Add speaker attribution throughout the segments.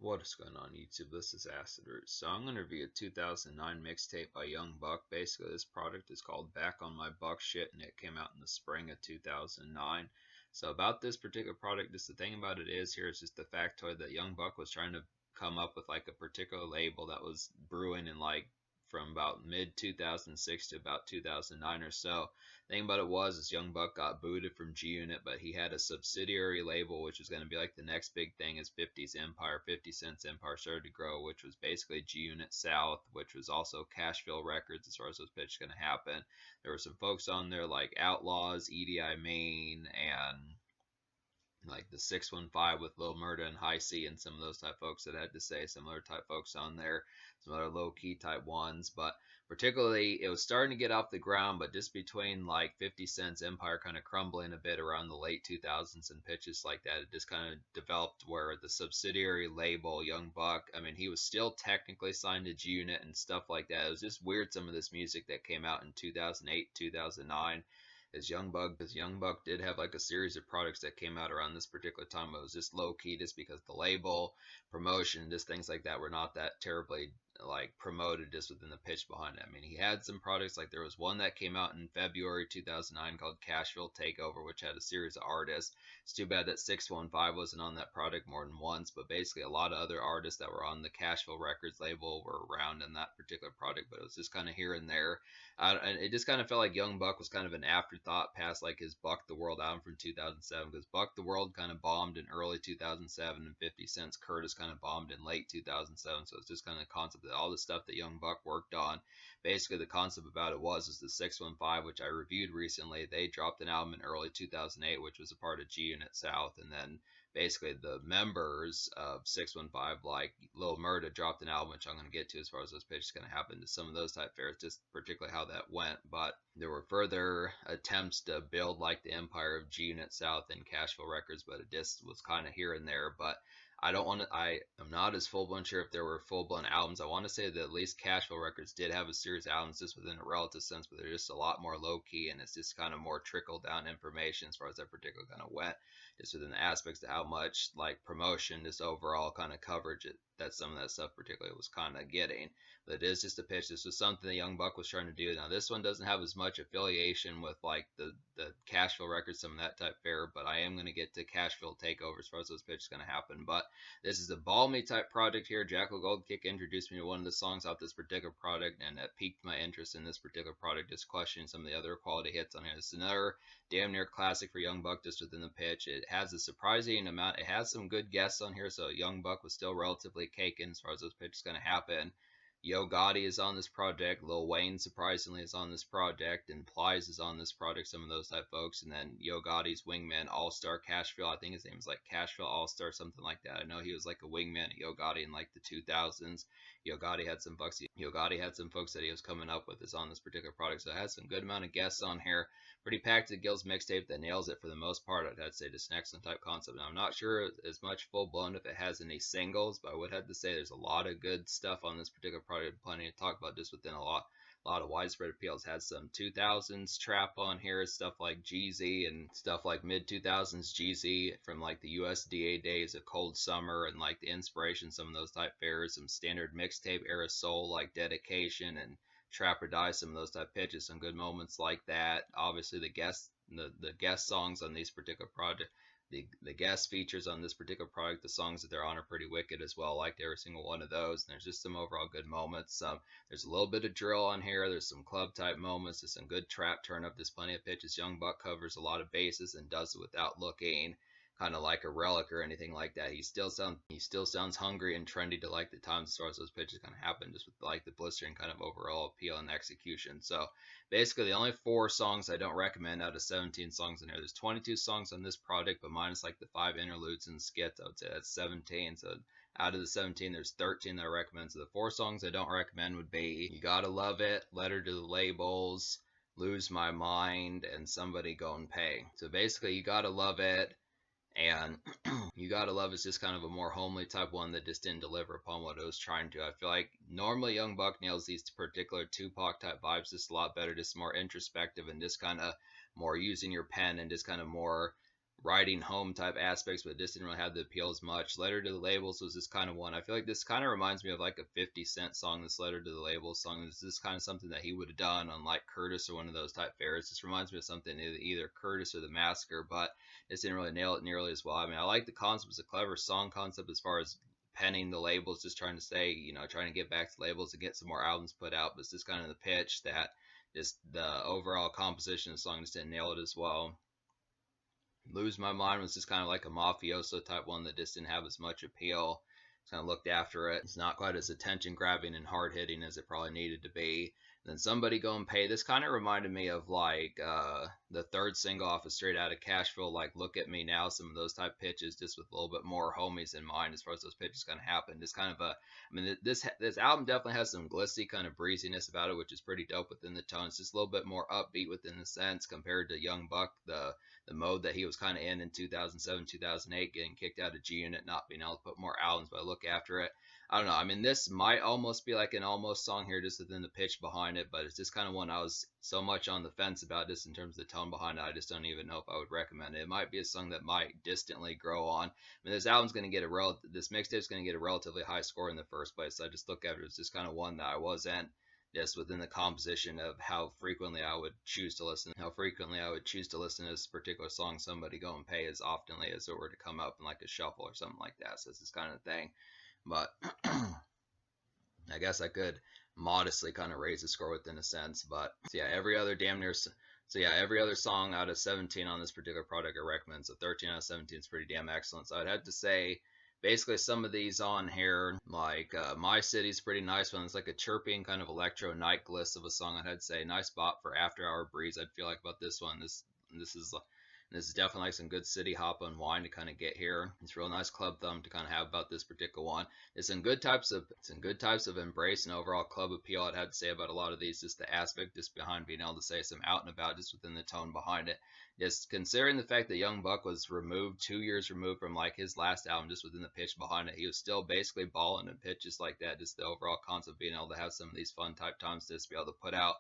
Speaker 1: What is going on YouTube? This is Acid Root. So I'm going to review a 2009 mixtape by Young Buck. Basically, this product is called Back on My Buck Shit, and it came out in the spring of 2009. So about this particular product, just the thing about it is here is just the factoid that Young Buck was trying to come up with like a particular label that was brewing in like from about mid 2006 to about 2009 or so. The thing about it was is Young Buck got booted from G Unit, but he had a subsidiary label which was going to be like the next big thing is 50's Empire. 50 Cent's Empire started to grow, which was basically G Unit South, which was also Cashville Records as far as those pitches going to happen. There were some folks on there like Outlaws, EDI Main, and like the 615 with Lil Murda and High C and some of those type folks that had to say some other type folks on there, some other low key type ones. But particularly, it was starting to get off the ground, but just between like 50 Cent's Empire kind of crumbling a bit around the late 2000s and pitches like that, it just kind of developed where the subsidiary label, Young Buck, I mean, he was still technically signed to G Unit and stuff like that. It was just weird some of this music that came out in 2008, 2009 as Young Buck did have like a series of products that came out around this particular time. It was just low key just because the label, promotion, just things like that were not that terribly like promoted just within the pitch behind it. I mean, he had some products like there was one that came out in February 2009 called Cashville Takeover, which had a series of artists. It's too bad that 615 wasn't on that product more than once, but basically a lot of other artists that were on the Cashville Records label were around in that particular product, but it was just kind of here and there. And it just kind of felt like Young Buck was kind of an afterthought past like his Buck the World album from 2007, because Buck the World kind of bombed in early 2007 and 50 Cent's Curtis kind of bombed in late 2007. So it's just kind of the concept that all the stuff that Young Buck worked on, basically the concept about it was the 615, which I reviewed recently. They dropped an album in early 2008, which was a part of G Unit South, and then basically the members of 615, like Lil Murda, dropped an album, which I'm going to get to as far as those pitches going to happen to some of those type fairs, just particularly how that went. But there were further attempts to build like the empire of G Unit South and Cashville Records, but it just was kind of here and there. But I don't want to. I am not as full blown sure if there were full blown albums. I want to say that at least Cashville Records did have a series of albums just within a relative sense, but they're just a lot more low key and it's just kind of more trickle down information as far as that particular kind of went, just within the aspects of how much like promotion, this overall kind of coverage that some of that stuff particularly was kind of getting. But it is just a pitch. This was something that Young Buck was trying to do. Now this one doesn't have as much affiliation with like the Cashville Records, some of that type fare, but I am going to get to Cashville Takeover as far as those pitches going to happen. But this is a balmy type project here. Jackal Goldkick introduced me to one of the songs off this particular product, and it piqued my interest in this particular product, just questioning some of the other quality hits on here. This is another damn near classic for Young Buck just within the pitch. It has a surprising amount. It has some good guests on here, so Young Buck was still relatively caking as far as those pitches going to happen. Yo Gotti is on this project. Lil Wayne surprisingly is on this project, and Plies is on this project. Some of those type folks, and then Yo Gotti's wingman All Star Cashville. I think his name is like Cashville All Star, something like that. I know he was like a wingman at Yo Gotti in like the 2000s. Yo Gotti had some folks. Yo Gotti had some folks that he was coming up with is on this particular product, so it has some good amount of guests on here. Pretty packed to Gills mixtape that nails it for the most part. I'd say just an excellent type concept. Now I'm not sure as much full blown if it has any singles, but I would have to say there's a lot of good stuff on this particular product. Plenty to talk about just within a lot of widespread appeals. Has some 2000s trap on here, stuff like Jeezy and stuff like mid 2000s Jeezy from like the USDA days of Cold Summer and like the inspiration, some of those type fairs, some standard mixtape era soul like Dedication and Trap or Die, some of those type pitches, some good moments like that. Obviously the guest songs on these particular projects, the guest features on this particular product, the songs that they're on are pretty wicked as well. I liked every single one of those. And there's just some overall good moments. There's a little bit of drill on here. There's some club type moments. There's some good trap turn up. There's plenty of pitches. Young Buck covers a lot of bases and does it without looking kind of like a relic or anything like that. He still sounds hungry and trendy to like the times as far as those pitches kind of happen, just with like the blistering kind of overall appeal and execution. So basically the only 4 songs I don't recommend out of 17 songs in here. There's 22 songs on this project, but minus like the 5 interludes and skits, I would say that's 17. So out of the 17, there's 13 that I recommend. So the 4 songs I don't recommend would be You Gotta Love It, Letter to the Labels, Lose My Mind, and Somebody Go and Pay. So basically You Gotta Love It and You Gotta Love is just kind of a more homely type one that just didn't deliver upon what it was trying to. I feel like normally Young Buck nails these particular Tupac type vibes just a lot better, just more introspective and just kind of more using your pen and just kind of more writing home type aspects, but this didn't really have the appeal as much. Letter to the Labels was this kind of one. I feel like this kind of reminds me of like a 50 Cent song, this Letter to the Labels song. This is kind of something that he would have done on like Curtis or one of those type fairs. This reminds me of something either Curtis or the Massacre, but this didn't really nail it nearly as well. I mean, I like the concept. It's a clever song concept as far as penning the labels, just trying to say, trying to get back to labels and get some more albums put out. But it's just kind of the pitch that just the overall composition of the song just didn't nail it as well. Lose My Mind was just kind of like a mafioso type one that just didn't have as much appeal. Just kind of looked after it. It's not quite as attention grabbing and hard hitting as it probably needed to be. And then Somebody Go and Pay. This kind of reminded me of like the third single off of Straight Outta Cashville, like Look at Me Now, some of those type pitches, just with a little bit more homies in mind as far as those pitches kind of happen. Just kind of this album definitely has some glitzy kind of breeziness about it, which is pretty dope within the tone. It's just a little bit more upbeat within the sense compared to Young Buck, the mode that he was kind of in 2007, 2008, getting kicked out of G Unit, not being able to put more albums, but I look after it. I don't know. I mean, this might almost be like an almost song here just within the pitch behind it, but it's just kind of one I was so much on the fence about just in terms of the tone behind it. I just don't even know if I would recommend it. It might be a song that might distantly grow on. I mean, this album's going to get this mixtape's going to get a relatively high score in the first place. So I just look at it as just kind of one that I wasn't just within the composition of how frequently I would choose to listen to this particular song, Somebody Go and Pay, as oftenly as it were to come up in like a shuffle or something like that. So it's this kind of thing. But I guess I could modestly kind of raise the score within a sense. But so yeah, every other song out of 17 on this particular product I recommend. So 13 out of 17 is pretty damn excellent. So I'd have to say basically some of these on here, like My City's pretty nice one. It's like a chirping kind of electro night gliss of a song. I'd say nice bop for After Hour Breeze. I'd feel like about this one. This is definitely like some good city hop unwind to kind of get here. It's real nice club thumb to kind of have about this particular one. It's in good types of embrace and overall club appeal. I'd have to say about a lot of these, just the aspect just behind being able to say some out and about just within the tone behind it. Just considering the fact that Young Buck was removed 2 years removed from like his last album, just within the pitch behind it, he was still basically balling in pitches like that. Just the overall concept of being able to have some of these fun type times to just be able to put out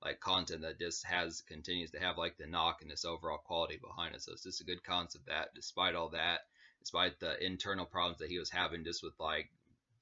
Speaker 1: like content that just continues to have like the knock and this overall quality behind it. So it's just a good concept that despite all that, despite the internal problems that he was having just with like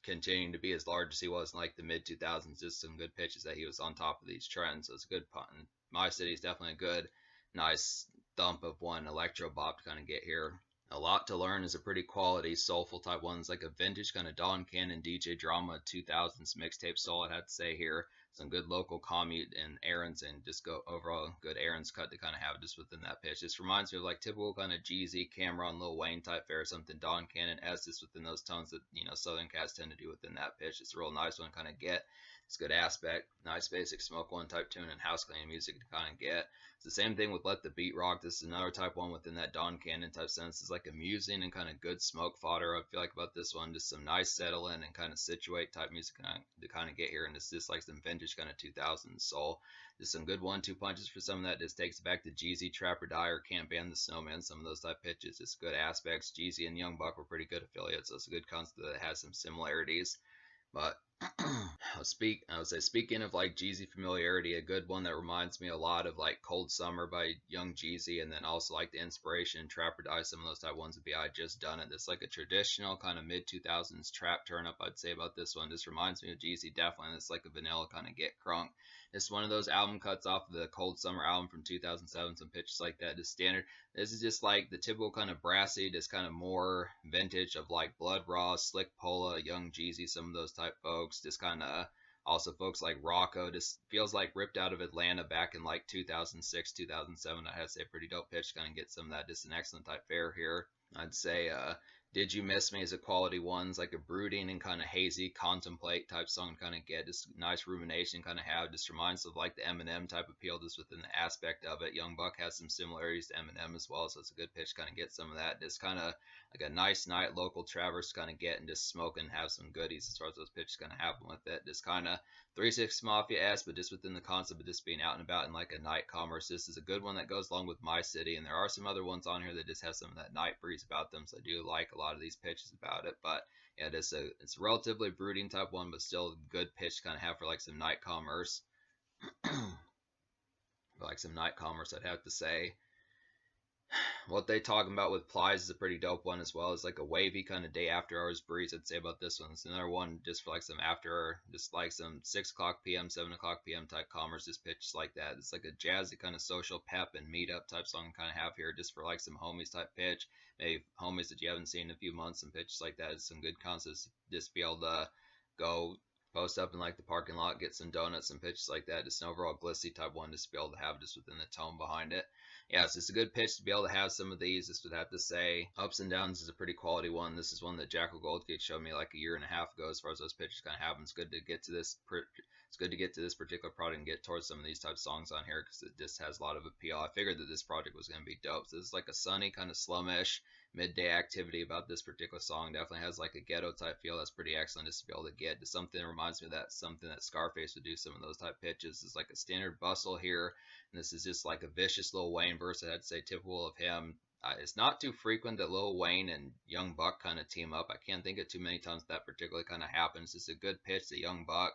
Speaker 1: continuing to be as large as he was in like the mid 2000s, just some good pitches that he was on top of these trends. So it's a good pun. My City is definitely a good, nice thump of one electro bop to kind of get here. A Lot to Learn is a pretty quality, soulful type one. It's like a vintage kind of Don Cannon DJ drama 2000s mixtape soul, I'd have to say here. Some good local commute and errands and just go overall good errands cut to kind of have just within that pitch. This reminds me of like typical kind of Jeezy, Cameron, Lil Wayne type fare, something Don Cannon as just within those tones that, Southern cats tend to do within that pitch. It's a real nice one to kind of get. It's a good aspect. Nice basic smoke one type tune and house cleaning music to kind of get. It's the same thing with Let the Beat Rock. This is another type one within that Don Cannon type sense. It's like amusing and kind of good smoke fodder. I feel like about this one, just some nice settle in and kind of situate type music to kind of get here. And it's just like some vintage kind of 2000s soul. Just some good 1-2 punches for some of that. Just takes it back to Jeezy, Trap or Die, or Can't Ban the Snowman. Some of those type pitches. Just good aspects. Jeezy and Young Buck were pretty good affiliates. So it's a good concept that has some similarities. But I would say speaking of like Jeezy familiarity, a good one that reminds me a lot of like Cold Summer by Young Jeezy, and then also like the inspiration Trap or Die, some of those type ones would be I Just Done It. It's like a traditional kind of mid 2000s trap turn up. I'd say about this one. This reminds me of Jeezy definitely. It's like a vanilla kind of get crunk. It's one of those album cuts off of the Cold Summer album from 2007, some pitches like that. Just standard. This is just like the typical kind of brassy, just kind of more vintage of like Blood Raw, Slick Pola, Young Jeezy, some of those type folks. Just kind of also folks like Rocco. Just feels like ripped out of Atlanta back in like 2006, 2007. I had to say pretty dope pitch, kind of get some of that. Just an excellent type fare here. I'd say Did You Miss Me is a quality one. It's like a brooding and kind of hazy contemplate type song kind of get. Just nice rumination kind of have. Just reminds of like the Eminem type appeal just within the aspect of it. Young Buck has some similarities to Eminem as well, so it's a good pitch kind of get some of that. Just kind of like a nice night local traverse kind of get and just smoke and have some goodies as far as those pitches kind of happen with it. Just kind of 3-6 Mafia-esque, but just within the concept of just being out and about in like a night commerce. This is a good one that goes along with My City, and there are some other ones on here that just have some of that night breeze about them, so I do like a lot of these pitches about it. But yeah, it's a relatively brooding type one, but still a good pitch to kind of have for like some night commerce. Like some night commerce, I'd have to say. What they talking about with Plies is a pretty dope one as well. It's like a wavy kind of day after hours breeze. I'd say about this one. It's another one just for like some after, just like some 6 o'clock p.m., 7 o'clock p.m. type commerce, just pitches like that. It's like a jazzy kind of social pep and meetup type song kind of have here, just for like some homies type pitch. Maybe homies that you haven't seen in a few months and pitches like that. It's some good concepts. Just be able to go post up in like the parking lot, get some donuts and pitches like that. Just an overall glissy type one, just to be able to have just within the tone behind it. Yeah, it's just a good pitch to be able to have some of these. Just would have to say, Ups and Downs is a pretty quality one. This is one that Jackal Goldkick showed me like a year and a half ago. As far as those pitches kind of happen, it's good to get to this. It's good to get to this particular product and get towards some of these type of songs on here because it just has a lot of appeal. I figured that this project was going to be dope. So this is like a sunny kind of slumish midday activity about this particular song. Definitely has like a ghetto type feel. That's pretty excellent just to be able to get to something that reminds me of that something that Scarface would do. Some of those type pitches is like a standard bustle here. And this is just like a vicious Lil Wayne verse. I'd say typical of him. It's not too frequent that Lil Wayne and Young Buck kind of team up. I can't think of too many times that particularly kind of happens. It's a good pitch that Young Buck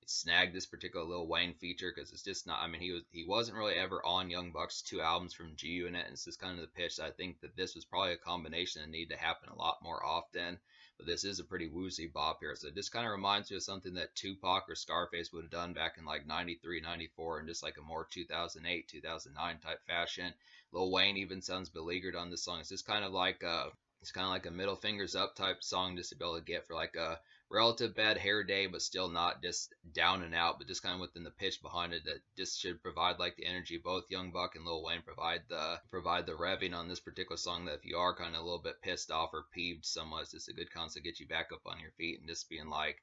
Speaker 1: snagged this particular Lil Wayne feature because it's just not. I mean, he wasn't really ever on Young Buck's 2 albums from G Unit, and it's just kind of the pitch that I think that this was probably a combination that needed to happen a lot more often. But this is a pretty woozy bop here, so it just kind of reminds me of something that Tupac or Scarface would have done back in like 93, 94, and just like a more 2008, 2009 type fashion. Lil Wayne even sounds beleaguered on this song. It's kind of like a middle fingers up type song just to be able to get for like a relative bad hair day, but still not just down and out, but just kind of within the pitch behind it that just should provide like the energy. Both Young Buck and Lil Wayne provide the revving on this particular song that if you are kind of a little bit pissed off or peeved somewhat, it's just a good concept to get you back up on your feet and just being like,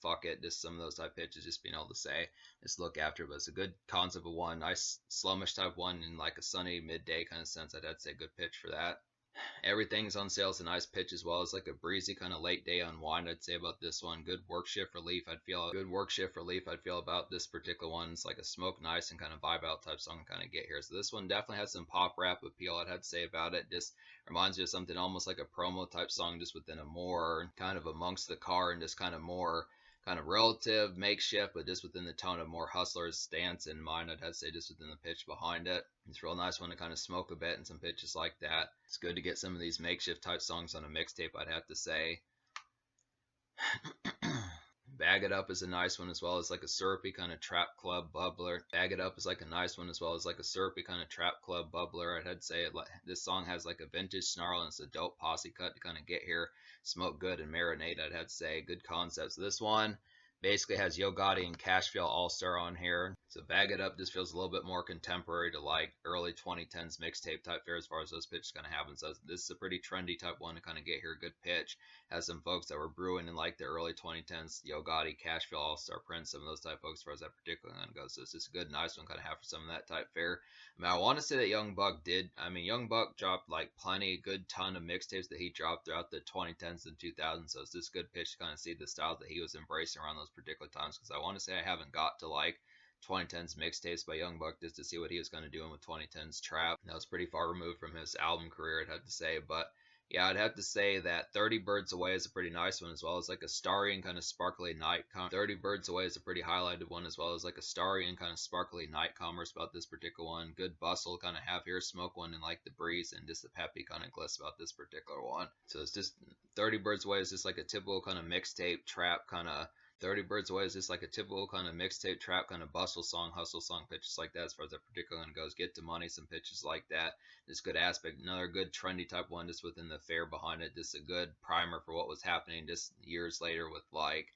Speaker 1: fuck it, just some of those type pitches, just being able to say, just look after. But it's a good concept of one, nice slumish type one in like a sunny midday kind of sense. I'd say a good pitch for that. Everything's on sale. It's a nice pitch as well. It's like a breezy kind of late day unwind. I'd say about this one. Good work shift relief. I'd feel about this particular one. It's like a smoke nice and kind of vibe out type song kind of get here. So this one definitely has some pop rap appeal. I'd have to say about it. Just reminds me of something almost like a promo type song, just within a more kind of amongst the car and just kind of more kind of relative makeshift, but just within the tone of more hustler's stance in mind. I'd have to say just within the pitch behind it. It's a real nice one to kind of smoke a bit and some pitches like that. It's good to get some of these makeshift type songs on a mixtape, I'd have to say. Bag It Up is a nice one as well as like a syrupy kind of trap club bubbler. Bag It Up is like a nice one as well as like a syrupy kind of trap club bubbler. I'd say this song has like a vintage snarl and it's a dope posse cut to kind of get here. Smoke good and marinate, I'd have to say. Good concepts. This one basically has Yo Gotti and Cashville All-Star on here. So Bag It Up just feels a little bit more contemporary to like early 2010s mixtape type fare as far as those pitches kind of happen. So this is a pretty trendy type one to kind of get here. Good pitch. Has some folks that were brewing in like the early 2010s, Yo Gotti, Cashville All-Star Prince, some of those type folks as far as that particular one goes. So it's just a good, nice one kind of have for some of that type fare. I mean, I want to say that Young Buck Young Buck dropped like plenty, good ton of mixtapes that he dropped throughout the 2010s and 2000s. So it's just a good pitch to kind of see the styles that he was embracing around those particular times. Because I want to say I haven't got to like 2010s mixtapes by Young Buck just to see what he was kind of doing with 2010s trap. That was pretty far removed from his album career, I'd have to say. But yeah, I'd have to say that 30 Birds Away is a pretty nice one, as well as like a starry and kind of sparkly night. 30 Birds Away is a pretty highlighted one, as well as like a starry and kind of sparkly night commerce about this particular one. Good bustle kind of have here, smoke one, and like the breeze and just the peppy kind of gliss about this particular one. So it's just 30 Birds Away is just like a typical kind of mixtape trap kind of 30 Birds Away is just like a typical kind of mixtape trap kind of bustle song, hustle song, pitches like that as far as that particular one goes. Get to money, some pitches like that. Just good aspect. Another good trendy type one just within the fare behind it. Just a good primer for what was happening just years later with like,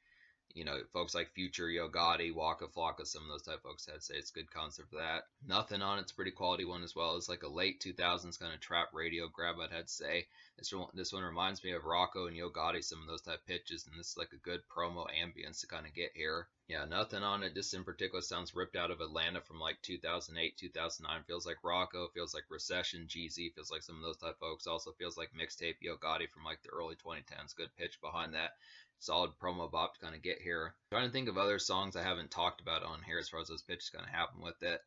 Speaker 1: folks like Future, Yo Gotti, Waka Flocka, some of those type folks. I'd say it's a good concept for that. Nothing on it's a pretty quality one as well. It's like a late 2000s kind of trap radio grab, I'd have to say. This one reminds me of Rocco and Yo Gotti, some of those type pitches, and this is like a good promo ambience to kind of get here. Yeah, nothing on it. This in particular sounds ripped out of Atlanta from like 2008, 2009. Feels like Rocco, feels like Recession, Jeezy, feels like some of those type folks. Also feels like mixtape Yo Gotti from like the early 2010s. Good pitch behind that. Solid promo bop to kind of get here. I'm trying to think of other songs I haven't talked about on here as far as those pitches kind of happen with it.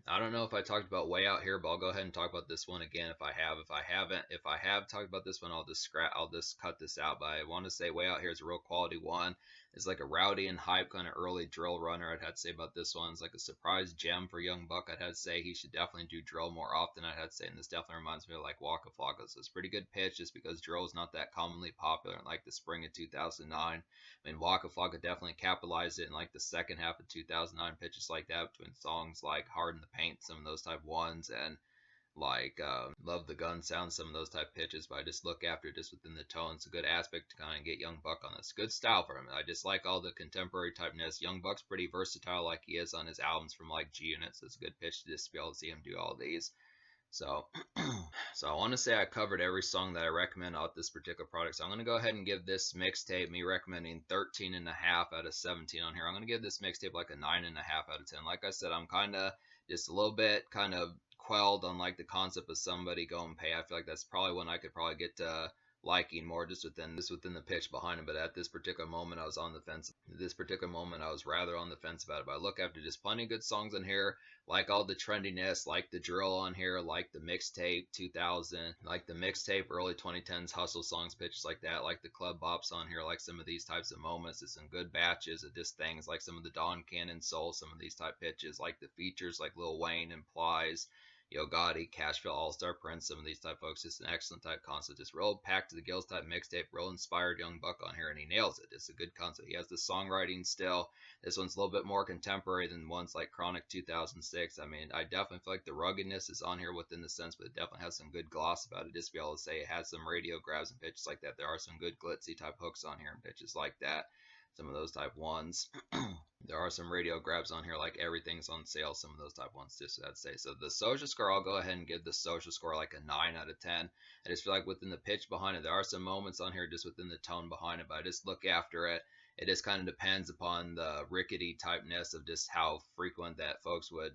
Speaker 1: I don't know if I talked about Way Out Here, but I'll go ahead and talk about this one again if I have. If I haven't, if I have talked about this one, I'll just cut this out. But I want to say Way Out Here is a real quality one. It's like a rowdy and hype kind of early drill runner. I'd have to say about this one. It's like a surprise gem for Young Buck. I'd have to say he should definitely do drill more often. I'd have to say, and this definitely reminds me of like Waka Flocka. So it's pretty good pitch just because drill is not that commonly popular in like the spring of 2009. I mean, Waka Flocka definitely capitalized it in like the second half of 2009, pitches like that between songs like Hard in the Paint, some of those type ones, and like Love the Gun Sound, some of those type pitches. But I just look after it just within the tone. It's a good aspect to kind of get Young Buck on this. Good style for him. I just like all the contemporary typeness. Young Buck's pretty versatile like he is on his albums from like G Unit, so it's a good pitch to just be able to see him do all these. So, so I want to say I covered every song that I recommend out this particular product. So I'm going to go ahead and give this mixtape, me recommending 13 and a half out of 17 on here. I'm going to give this mixtape like a 9.5 out of 10. Like I said, I'm kind of just a little bit kind of quelled on like the concept of somebody going pay. I feel like that's probably when I could probably get to liking more just within the pitch behind him. But at this particular moment, I was on the fence. At this particular moment, I was rather on the fence about it. But I look after just plenty of good songs in here, like all the trendiness, like the drill on here, like the mixtape 2000, like the mixtape early 2010s hustle songs, pitches like that, like the club bops on here, like some of these types of moments. It's some good batches of just things, like some of the Don Cannon Soul, some of these type pitches, like the features, like Lil Wayne implies. Yo Gotti, Cashville, All Star Prince, some of these type folks, just an excellent type concept. Just real packed to the gills type mixtape, real inspired Young Buck on here, and he nails it. It's a good concept. He has the songwriting still. This one's a little bit more contemporary than ones like Chronic 2006. I mean, I definitely feel like the ruggedness is on here within the sense, but it definitely has some good gloss about it. Just to be able to say it has some radio grabs and pitches like that. There are some good glitzy type hooks on here and pitches like that. Some of those type ones. There are some radio grabs on here, like Everything's on Sale, some of those type ones, just I'd say. So the social score, I'll go ahead and give the social score like a 9 out of 10. I just feel like within the pitch behind it, there are some moments on here just within the tone behind it, but I just look after it. It just kind of depends upon the rickety typeness of just how frequent that folks would,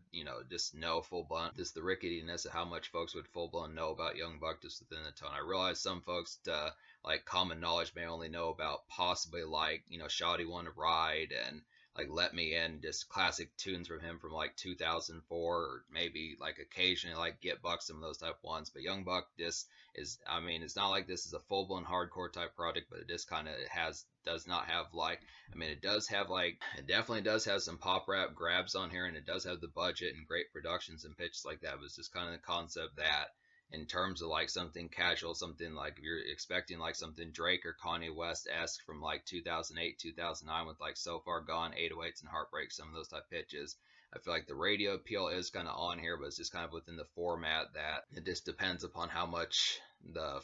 Speaker 1: just know full blown, just the ricketiness of how much folks would full blown know about Young Buck just within the tone. I realize some folks, like common knowledge, may only know about possibly like, Shawty Wanna Ride and like Let Me In, just classic tunes from him from like 2004, or maybe like occasionally like Get Buck, some of those type ones. But Young Buck, this is, I mean, it's not like this is a full blown hardcore type project, but it just kind of does not have like, I mean, it does have like, it definitely does have some pop rap grabs on here, and it does have the budget and great productions and pitches like that. But it's just kind of the concept that in terms of like something casual, something like if you're expecting like something Drake or Kanye West esque from like 2008, 2009 with like So Far Gone, 808s and Heartbreak, some of those type pitches. I feel like the radio appeal is kind of on here, but it's just kind of within the format that it just depends upon how much the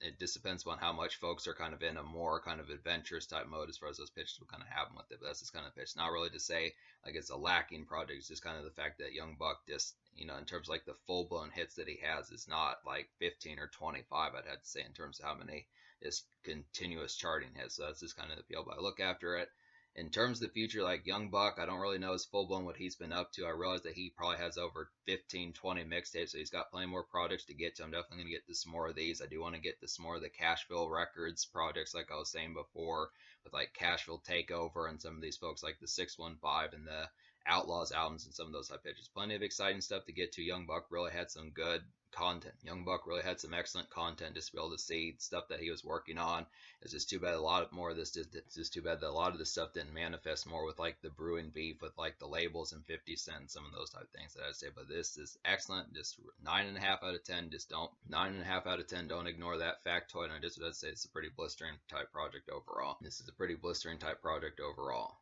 Speaker 1: it just depends upon how much folks are kind of in a more kind of adventurous type mode as far as those pitches will kind of happen with it. But that's just kind of pitch. Not really to say like it's a lacking project. It's just kind of the fact that Young Buck just, in terms of like the full blown hits that he has, is not like 15 or 25. I'd have to say in terms of how many just continuous charting hits. So that's just kind of the appeal. But I look after it. In terms of the future, like Young Buck, I don't really know his full blown what he's been up to. I realize that he probably has over 15, 20 mixtapes, so he's got plenty more projects to get to. I'm definitely going to get to some more of these. I do want to get to some more of the Cashville Records projects, like I was saying before, with like Cashville Takeover and some of these folks like the 615 and the Outlaws albums and some of those type pitches. Plenty of exciting stuff to get to. Young Buck really had some good content. Young Buck really had some excellent content just to be able to see stuff that he was working on. It's just too bad a lot of more of this. It's just too bad that a lot of this stuff didn't manifest more with like the brewing beef with like the labels and 50 Cent, some of those type of things that I'd say. But this is excellent. Just 9.5 out of 10. Just don't 9.5 out of 10. Don't ignore that factoid. And I just would say it's a pretty blistering type project overall. This is a pretty blistering type project overall.